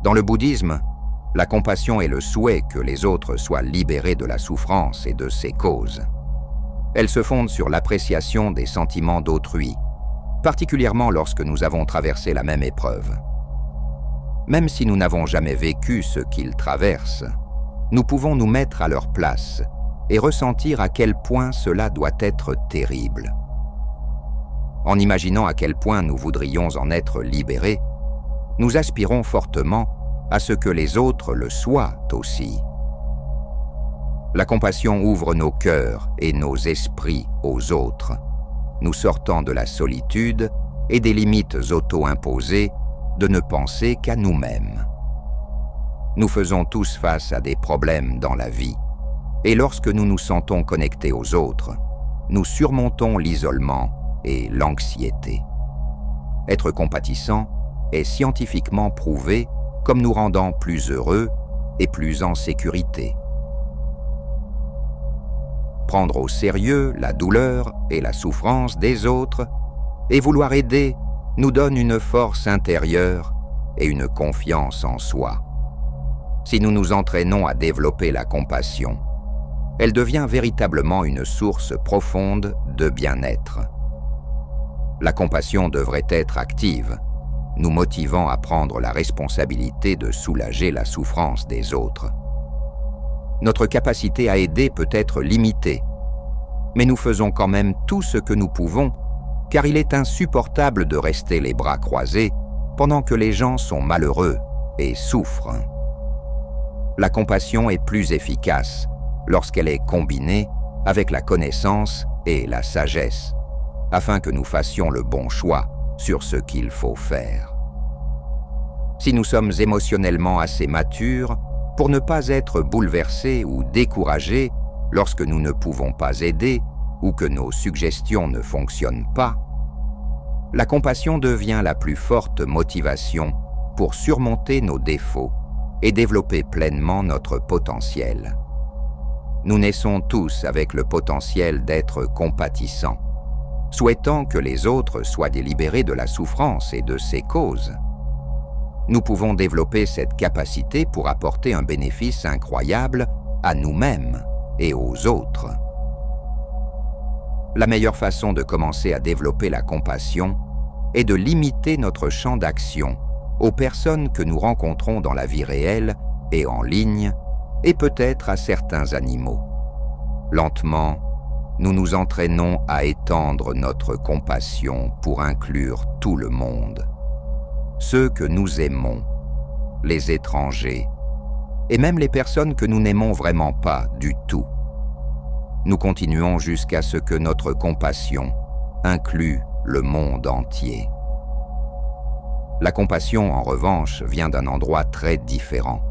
Dans le bouddhisme, la compassion est le souhait que les autres soient libérés de la souffrance et de ses causes. Elle se fonde sur l'appréciation des sentiments d'autrui, particulièrement lorsque nous avons traversé la même épreuve. Même si nous n'avons jamais vécu ce qu'ils traversent, nous pouvons nous mettre à leur place et ressentir à quel point cela doit être terrible. En imaginant à quel point nous voudrions en être libérés, nous aspirons fortement à ce que les autres le soient aussi. La compassion ouvre nos cœurs et nos esprits aux autres, nous sortant de la solitude et des limites auto-imposées de ne penser qu'à nous-mêmes. Nous faisons tous face à des problèmes dans la vie, et lorsque nous nous sentons connectés aux autres, nous surmontons l'isolement et l'anxiété. Être compatissant est scientifiquement prouvé comme nous rendant plus heureux et plus en sécurité. Prendre au sérieux la douleur et la souffrance des autres et vouloir aider nous donne une force intérieure et une confiance en soi. Si nous nous entraînons à développer la compassion, elle devient véritablement une source profonde de bien-être. La compassion devrait être active, nous motivant à prendre la responsabilité de soulager la souffrance des autres. Notre capacité à aider peut être limitée, mais nous faisons quand même tout ce que nous pouvons, car il est insupportable de rester les bras croisés pendant que les gens sont malheureux et souffrent. La compassion est plus efficace lorsqu'elle est combinée avec la connaissance et la sagesse, afin que nous fassions le bon choix sur ce qu'il faut faire. Si nous sommes émotionnellement assez matures pour ne pas être bouleversés ou découragés lorsque nous ne pouvons pas aider ou que nos suggestions ne fonctionnent pas, la compassion devient la plus forte motivation pour surmonter nos défauts et développer pleinement notre potentiel. Nous naissons tous avec le potentiel d'être compatissants, souhaitant que les autres soient délibérés de la souffrance et de ses causes. Nous pouvons développer cette capacité pour apporter un bénéfice incroyable à nous-mêmes et aux autres. La meilleure façon de commencer à développer la compassion est de limiter notre champ d'action aux personnes que nous rencontrons dans la vie réelle et en ligne, et peut-être à certains animaux. Lentement, nous nous entraînons à étendre notre compassion pour inclure tout le monde. Ceux que nous aimons, les étrangers, et même les personnes que nous n'aimons vraiment pas du tout. Nous continuons jusqu'à ce que notre compassion inclue le monde entier. La compassion, en revanche, vient d'un endroit très différent.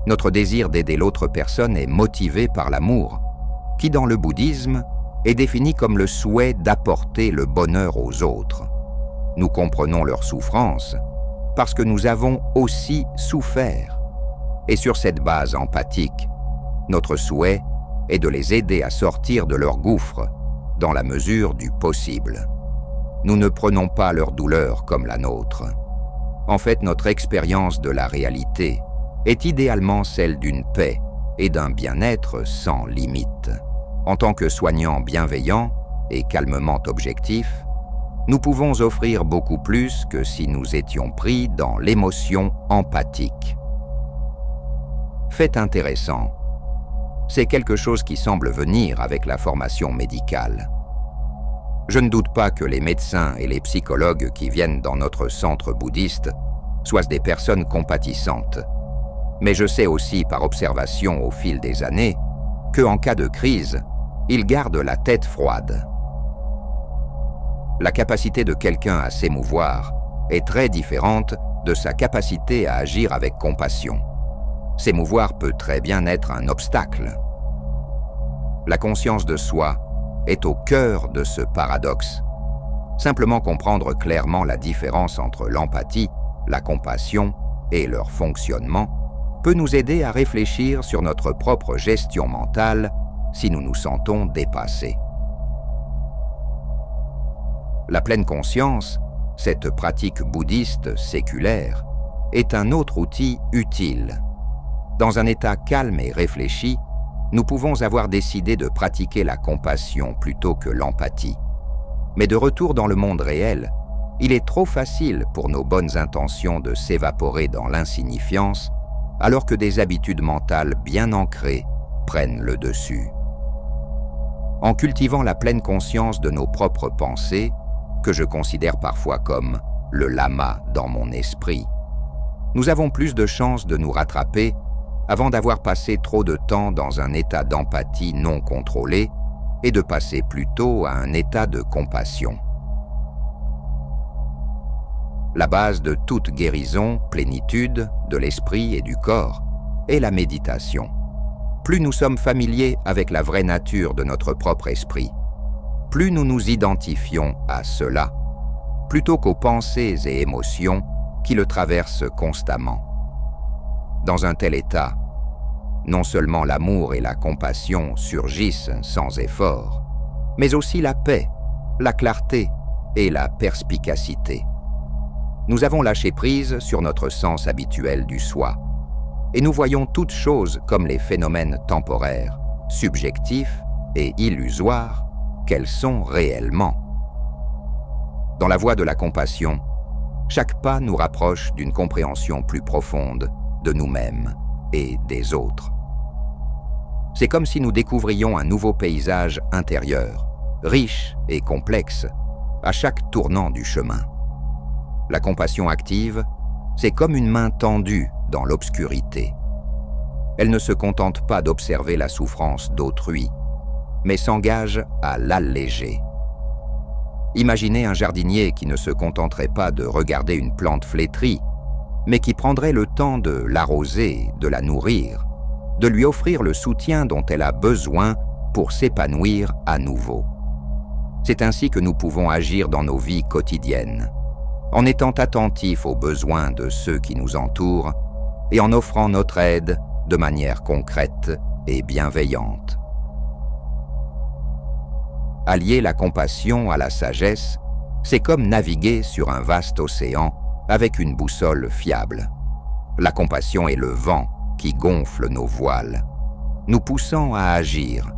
Notre désir d'aider l'autre personne est motivé par l'amour, qui dans le bouddhisme est défini comme le souhait d'apporter le bonheur aux autres. Nous comprenons leur souffrance parce que nous avons aussi souffert. Et sur cette base empathique, notre souhait est de les aider à sortir de leur gouffre dans la mesure du possible. Nous ne prenons pas leur douleur comme la nôtre. En fait, notre expérience de la réalité est idéalement celle d'une paix et d'un bien-être sans limite. En tant que soignants bienveillants et calmement objectifs, nous pouvons offrir beaucoup plus que si nous étions pris dans l'émotion empathique. Fait intéressant, c'est quelque chose qui semble venir avec la formation médicale. Je ne doute pas que les médecins et les psychologues qui viennent dans notre centre bouddhiste soient des personnes compatissantes. Mais je sais aussi par observation au fil des années qu'en cas de crise, ils gardent la tête froide. La capacité de quelqu'un à s'émouvoir est très différente de sa capacité à agir avec compassion. S'émouvoir peut très bien être un obstacle. La conscience de soi est au cœur de ce paradoxe. Simplement comprendre clairement la différence entre l'empathie, la compassion et leur fonctionnement peut nous aider à réfléchir sur notre propre gestion mentale si nous nous sentons dépassés. La pleine conscience, cette pratique bouddhiste séculaire, est un autre outil utile. Dans un état calme et réfléchi, nous pouvons avoir décidé de pratiquer la compassion plutôt que l'empathie. Mais de retour dans le monde réel, il est trop facile pour nos bonnes intentions de s'évaporer dans l'insignifiance, alors que des habitudes mentales bien ancrées prennent le dessus. En cultivant la pleine conscience de nos propres pensées, que je considère parfois comme le lama dans mon esprit, nous avons plus de chances de nous rattraper avant d'avoir passé trop de temps dans un état d'empathie non contrôlé et de passer plutôt à un état de compassion. La base de toute guérison, plénitude de l'esprit et du corps est la méditation. Plus nous sommes familiers avec la vraie nature de notre propre esprit, plus nous nous identifions à cela, plutôt qu'aux pensées et émotions qui le traversent constamment. Dans un tel état, non seulement l'amour et la compassion surgissent sans effort, mais aussi la paix, la clarté et la perspicacité. Nous avons lâché prise sur notre sens habituel du soi, et nous voyons toutes choses comme les phénomènes temporaires, subjectifs et illusoires qu'elles sont réellement. Dans la voie de la compassion, chaque pas nous rapproche d'une compréhension plus profonde de nous-mêmes et des autres. C'est comme si nous découvrions un nouveau paysage intérieur, riche et complexe, à chaque tournant du chemin. La compassion active, c'est comme une main tendue dans l'obscurité. Elle ne se contente pas d'observer la souffrance d'autrui, mais s'engage à l'alléger. Imaginez un jardinier qui ne se contenterait pas de regarder une plante flétrie, mais qui prendrait le temps de l'arroser, de la nourrir, de lui offrir le soutien dont elle a besoin pour s'épanouir à nouveau. C'est ainsi que nous pouvons agir dans nos vies quotidiennes, en étant attentifs aux besoins de ceux qui nous entourent et en offrant notre aide de manière concrète et bienveillante. Allier la compassion à la sagesse, c'est comme naviguer sur un vaste océan avec une boussole fiable. La compassion est le vent qui gonfle nos voiles, nous poussant à agir,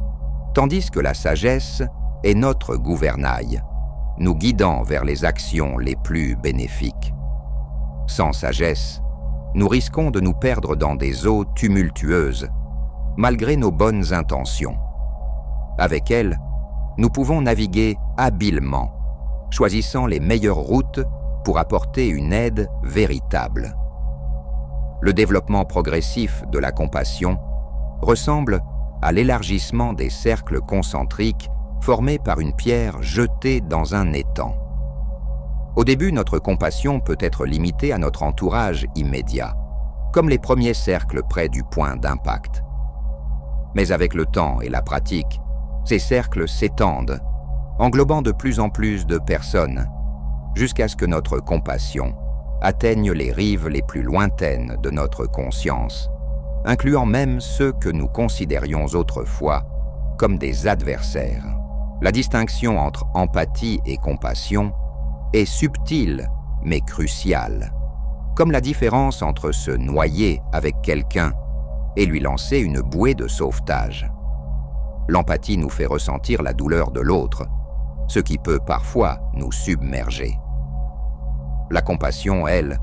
tandis que la sagesse est notre gouvernail, nous guidant vers les actions les plus bénéfiques. Sans sagesse, nous risquons de nous perdre dans des eaux tumultueuses, malgré nos bonnes intentions. Avec elle, nous pouvons naviguer habilement, choisissant les meilleures routes pour apporter une aide véritable. Le développement progressif de la compassion ressemble à l'élargissement des cercles concentriques formés par une pierre jetée dans un étang. Au début, notre compassion peut être limitée à notre entourage immédiat, comme les premiers cercles près du point d'impact. Mais avec le temps et la pratique, ces cercles s'étendent, englobant de plus en plus de personnes, jusqu'à ce que notre compassion atteigne les rives les plus lointaines de notre conscience, incluant même ceux que nous considérions autrefois comme des adversaires. La distinction entre empathie et compassion est subtile mais cruciale, comme la différence entre se noyer avec quelqu'un et lui lancer une bouée de sauvetage. L'empathie nous fait ressentir la douleur de l'autre, ce qui peut parfois nous submerger. La compassion, elle,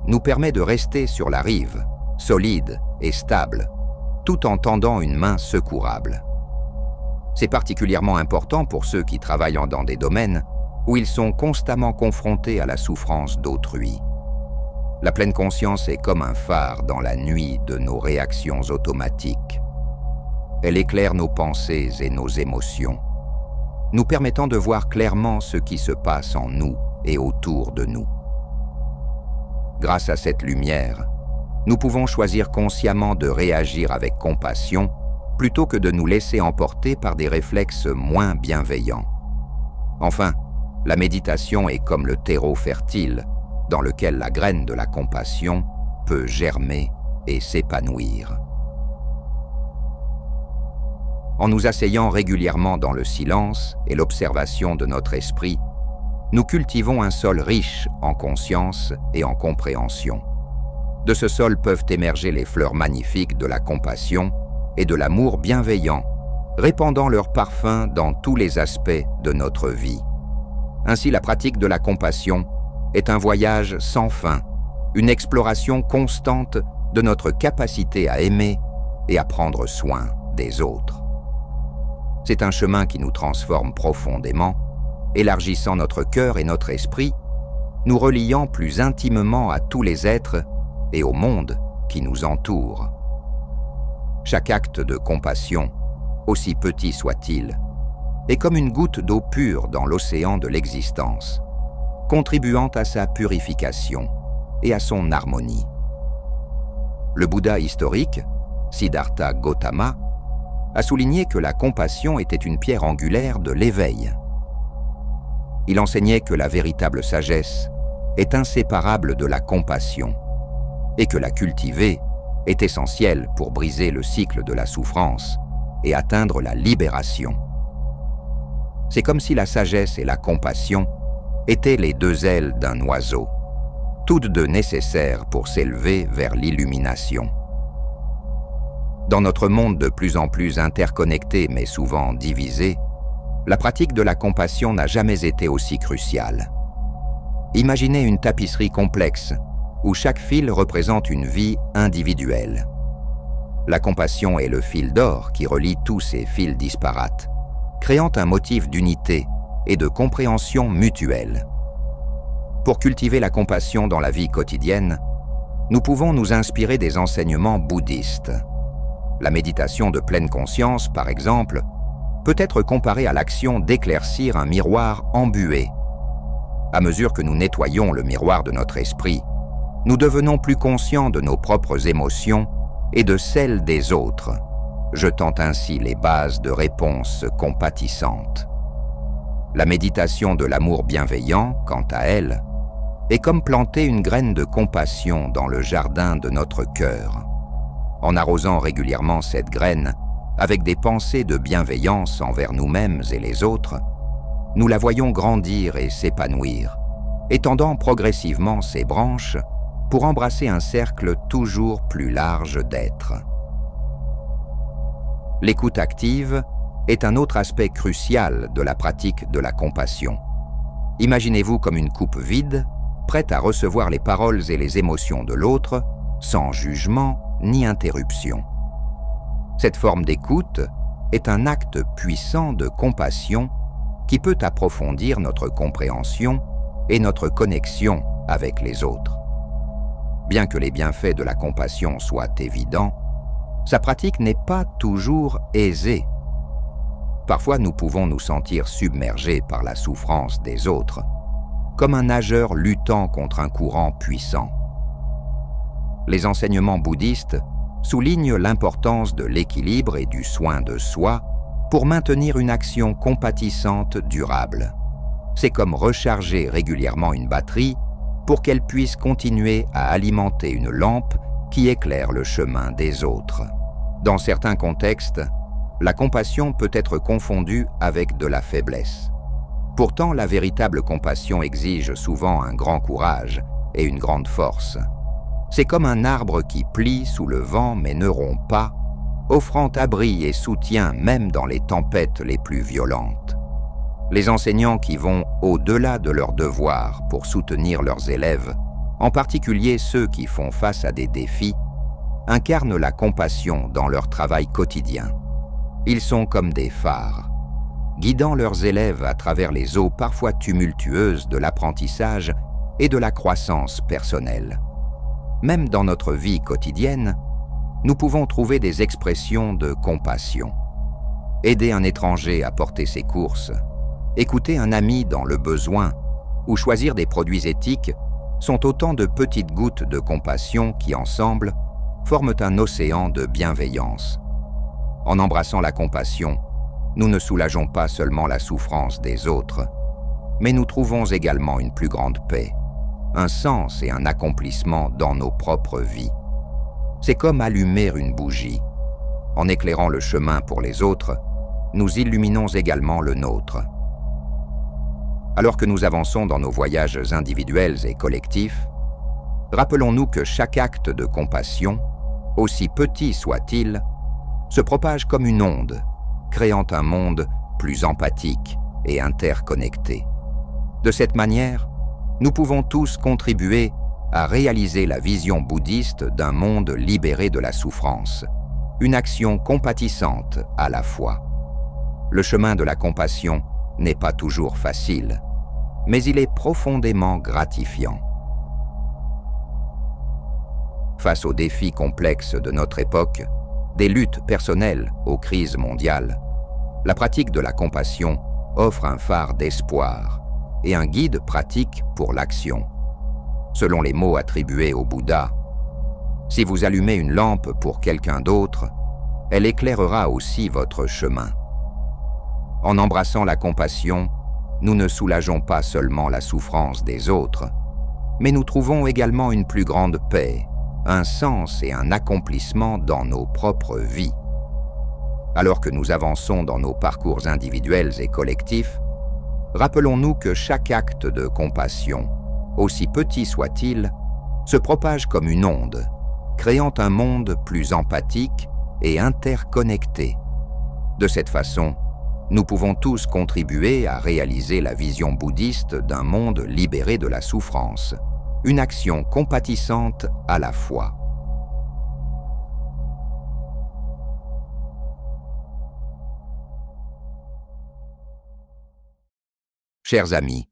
nous permet de rester sur la rive, solide et stable, tout en tendant une main secourable. C'est particulièrement important pour ceux qui travaillent dans des domaines où ils sont constamment confrontés à la souffrance d'autrui. La pleine conscience est comme un phare dans la nuit de nos réactions automatiques. Elle éclaire nos pensées et nos émotions, nous permettant de voir clairement ce qui se passe en nous et autour de nous. Grâce à cette lumière, nous pouvons choisir consciemment de réagir avec compassion plutôt que de nous laisser emporter par des réflexes moins bienveillants. Enfin, la méditation est comme le terreau fertile dans lequel la graine de la compassion peut germer et s'épanouir. En nous asseyant régulièrement dans le silence et l'observation de notre esprit, nous cultivons un sol riche en conscience et en compréhension. De ce sol peuvent émerger les fleurs magnifiques de la compassion et de l'amour bienveillant, répandant leur parfum dans tous les aspects de notre vie. Ainsi, la pratique de la compassion est un voyage sans fin, une exploration constante de notre capacité à aimer et à prendre soin des autres. C'est un chemin qui nous transforme profondément, élargissant notre cœur et notre esprit, nous reliant plus intimement à tous les êtres et au monde qui nous entoure. Chaque acte de compassion, aussi petit soit-il, est comme une goutte d'eau pure dans l'océan de l'existence, contribuant à sa purification et à son harmonie. Le Bouddha historique, Siddhartha Gautama, a souligné que la compassion était une pierre angulaire de l'éveil. Il enseignait que la véritable sagesse est inséparable de la compassion et que la cultiver est essentielle pour briser le cycle de la souffrance et atteindre la libération. C'est comme si la sagesse et la compassion étaient les deux ailes d'un oiseau, toutes deux nécessaires pour s'élever vers l'illumination. Dans notre monde de plus en plus interconnecté mais souvent divisé, la pratique de la compassion n'a jamais été aussi cruciale. Imaginez une tapisserie complexe où chaque fil représente une vie individuelle. La compassion est le fil d'or qui relie tous ces fils disparates, créant un motif d'unité et de compréhension mutuelle. Pour cultiver la compassion dans la vie quotidienne, nous pouvons nous inspirer des enseignements bouddhistes. La méditation de pleine conscience, par exemple, peut être comparée à l'action d'éclaircir un miroir embué. À mesure que nous nettoyons le miroir de notre esprit, nous devenons plus conscients de nos propres émotions et de celles des autres, jetant ainsi les bases de réponses compatissantes. La méditation de l'amour bienveillant, quant à elle, est comme planter une graine de compassion dans le jardin de notre cœur. En arrosant régulièrement cette graine avec des pensées de bienveillance envers nous-mêmes et les autres, nous la voyons grandir et s'épanouir, étendant progressivement ses branches pour embrasser un cercle toujours plus large d'êtres. L'écoute active est un autre aspect crucial de la pratique de la compassion. Imaginez-vous comme une coupe vide, prête à recevoir les paroles et les émotions de l'autre, sans jugement ni interruption. Cette forme d'écoute est un acte puissant de compassion qui peut approfondir notre compréhension et notre connexion avec les autres. Bien que les bienfaits de la compassion soient évidents, sa pratique n'est pas toujours aisée. Parfois, nous pouvons nous sentir submergés par la souffrance des autres, comme un nageur luttant contre un courant puissant. Les enseignements bouddhistes soulignent l'importance de l'équilibre et du soin de soi pour maintenir une action compatissante durable. C'est comme recharger régulièrement une batterie pour qu'elle puisse continuer à alimenter une lampe qui éclaire le chemin des autres. Dans certains contextes, la compassion peut être confondue avec de la faiblesse. Pourtant, la véritable compassion exige souvent un grand courage et une grande force. C'est comme un arbre qui plie sous le vent mais ne rompt pas, offrant abri et soutien même dans les tempêtes les plus violentes. Les enseignants qui vont au-delà de leurs devoirs pour soutenir leurs élèves, en particulier ceux qui font face à des défis, incarnent la compassion dans leur travail quotidien. Ils sont comme des phares, guidant leurs élèves à travers les eaux parfois tumultueuses de l'apprentissage et de la croissance personnelle. Même dans notre vie quotidienne, nous pouvons trouver des expressions de compassion. Aider un étranger à porter ses courses, écouter un ami dans le besoin ou choisir des produits éthiques sont autant de petites gouttes de compassion qui, ensemble, forment un océan de bienveillance. En embrassant la compassion, nous ne soulageons pas seulement la souffrance des autres, mais nous trouvons également une plus grande paix, un sens et un accomplissement dans nos propres vies. C'est comme allumer une bougie. En éclairant le chemin pour les autres, nous illuminons également le nôtre. Alors que nous avançons dans nos voyages individuels et collectifs, Rappelons-nous que chaque acte de compassion, aussi petit soit-il, se propage comme une onde, créant un monde plus empathique et interconnecté. De cette manière, nous pouvons tous contribuer à réaliser la vision bouddhiste d'un monde libéré de la souffrance, une action compatissante à la fois. Le chemin de la compassion n'est pas toujours facile, mais il est profondément gratifiant. Face aux défis complexes de notre époque, des luttes personnelles aux crises mondiales, la pratique de la compassion offre un phare d'espoir et un guide pratique pour l'action. Selon les mots attribués au Bouddha, si vous allumez une lampe pour quelqu'un d'autre, elle éclairera aussi votre chemin. En embrassant la compassion, nous ne soulageons pas seulement la souffrance des autres, mais nous trouvons également une plus grande paix, un sens et un accomplissement dans nos propres vies. Alors que nous avançons dans nos parcours individuels et collectifs, rappelons-nous que chaque acte de compassion, aussi petit soit-il, se propage comme une onde, créant un monde plus empathique et interconnecté. De cette façon, nous pouvons tous contribuer à réaliser la vision bouddhiste d'un monde libéré de la souffrance, une action compatissante à la fois. Chers amis,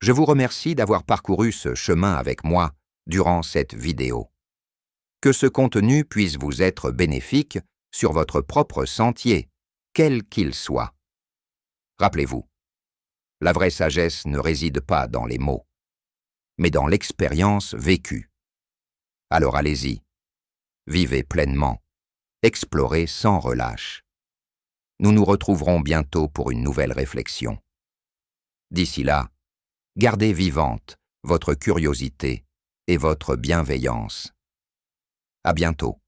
je vous remercie d'avoir parcouru ce chemin avec moi durant cette vidéo. Que ce contenu puisse vous être bénéfique sur votre propre sentier, quel qu'il soit. Rappelez-vous, la vraie sagesse ne réside pas dans les mots, mais dans l'expérience vécue. Alors allez-y, vivez pleinement, explorez sans relâche. Nous nous retrouverons bientôt pour une nouvelle réflexion. D'ici là, gardez vivante votre curiosité et votre bienveillance. À bientôt.